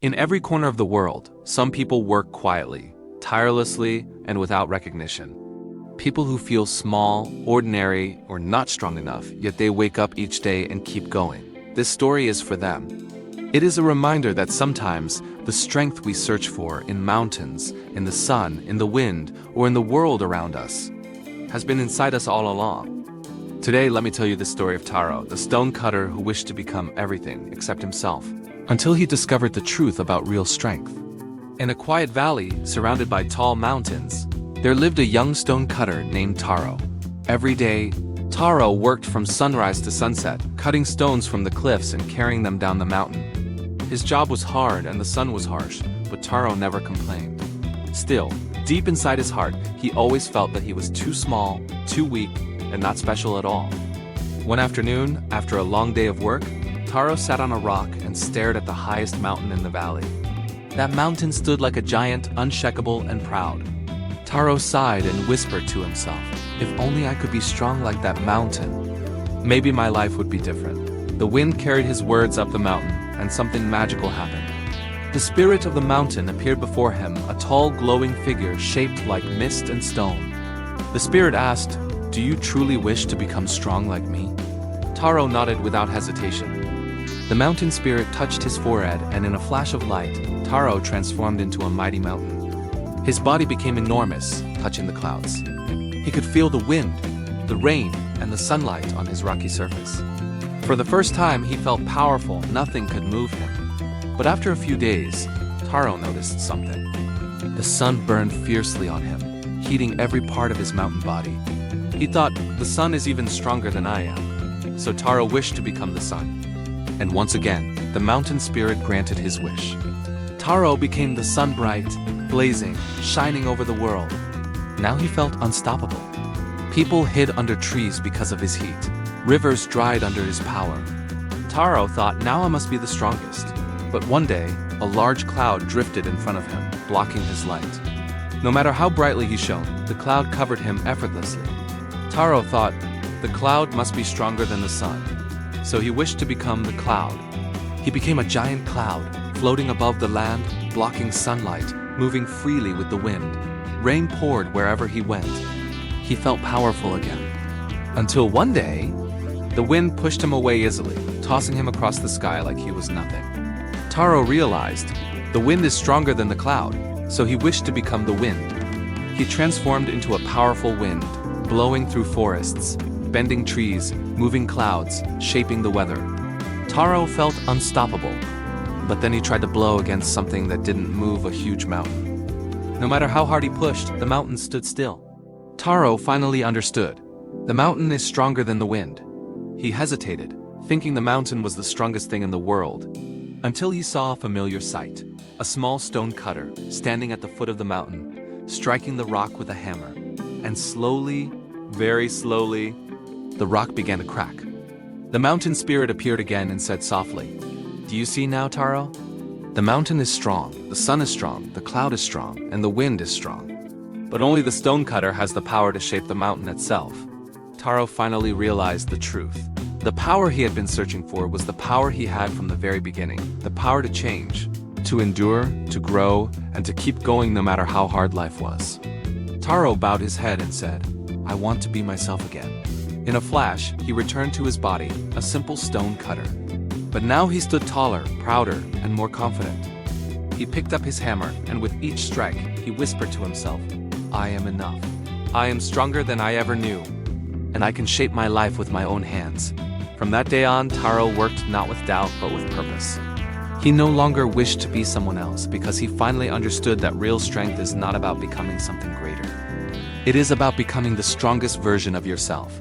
In every corner of the world, some people work quietly, tirelessly, and without recognition. People who feel small, ordinary, or not strong enough, yet they wake up each day and keep going. This story is for them. It is a reminder that sometimes the strength we search for in mountains, in the sun, in the wind, or in the world around us has been inside us all along. Today, let me tell you the story of Taro, the stonecutter who wished to become everything except himself, until he discovered the truth about real strength. In a quiet valley surrounded by tall mountains, there lived a young stonecutter named Taro. Every day, Taro worked from sunrise to sunset, cutting stones from the cliffs and carrying them down the mountain. His job was hard and the sun was harsh, but Taro never complained. Still, deep inside his heart, he always felt that he was too small, too weak, and not special at all. One afternoon, after a long day of work, Taro sat on a rock and stared at the highest mountain in the valley. That mountain stood like a giant, unshakable and proud. Taro sighed and whispered to himself, "If only I could be strong like that mountain, maybe my life would be different." The wind carried his words up the mountain, and something magical happened. The spirit of the mountain appeared before him, a tall, glowing figure shaped like mist and stone. The spirit asked, "Do you truly wish to become strong like me?" Taro nodded without hesitation. The mountain spirit touched his forehead, and in a flash of light, Taro transformed into a mighty mountain. His body became enormous, touching the clouds. He could feel the wind, the rain, and the sunlight on his rocky surface. For the first time, he felt powerful. Nothing could move him. But after a few days, Taro noticed something. The sun burned fiercely on him, heating every part of his mountain body. He thought, "The sun is even stronger than I am." So Taro wished to become the sun. And once again, the mountain spirit granted his wish. Taro became the sun, bright, blazing, shining over the world. Now he felt unstoppable. People hid under trees because of his heat. Rivers dried under his power. Taro thought, "Now I must be the strongest." But one day, a large cloud drifted in front of him, blocking his light. No matter how brightly he shone, the cloud covered him effortlessly. Taro thought, "The cloud must be stronger than the sun." So he wished to become the cloud. He became a giant cloud, floating above the land, blocking sunlight, moving freely with the wind. Rain poured wherever he went. He felt powerful again. Until one day, the wind pushed him away easily, tossing him across the sky like he was nothing. Taro realized, the wind is stronger than the cloud, so he wished to become the wind. He transformed into a powerful wind, blowing through forests, bending trees, moving clouds, shaping the weather. Taro felt unstoppable, but then he tried to blow against something that didn't move, a huge mountain. No matter how hard he pushed, the mountain stood still. Taro finally understood. The mountain is stronger than the wind. He hesitated, thinking the mountain was the strongest thing in the world, until he saw a familiar sight. A small stone cutter, standing at the foot of the mountain, striking the rock with a hammer. And slowly, very slowly, the rock began to crack. The mountain spirit appeared again and said softly, "Do you see now, Taro? The mountain is strong, the sun is strong, the cloud is strong, and the wind is strong. But only the stonecutter has the power to shape the mountain itself." Taro finally realized the truth. The power he had been searching for was the power he had from the very beginning, the power to change, to endure, to grow, and to keep going no matter how hard life was. Taro bowed his head and said, "I want to be myself again." In a flash, he returned to his body, a simple stone cutter. But now he stood taller, prouder, and more confident. He picked up his hammer, and with each strike, he whispered to himself, "I am enough. I am stronger than I ever knew, and I can shape my life with my own hands." From that day on, Taro worked not with doubt, but with purpose. He no longer wished to be someone else because he finally understood that real strength is not about becoming something greater. It is about becoming the strongest version of yourself.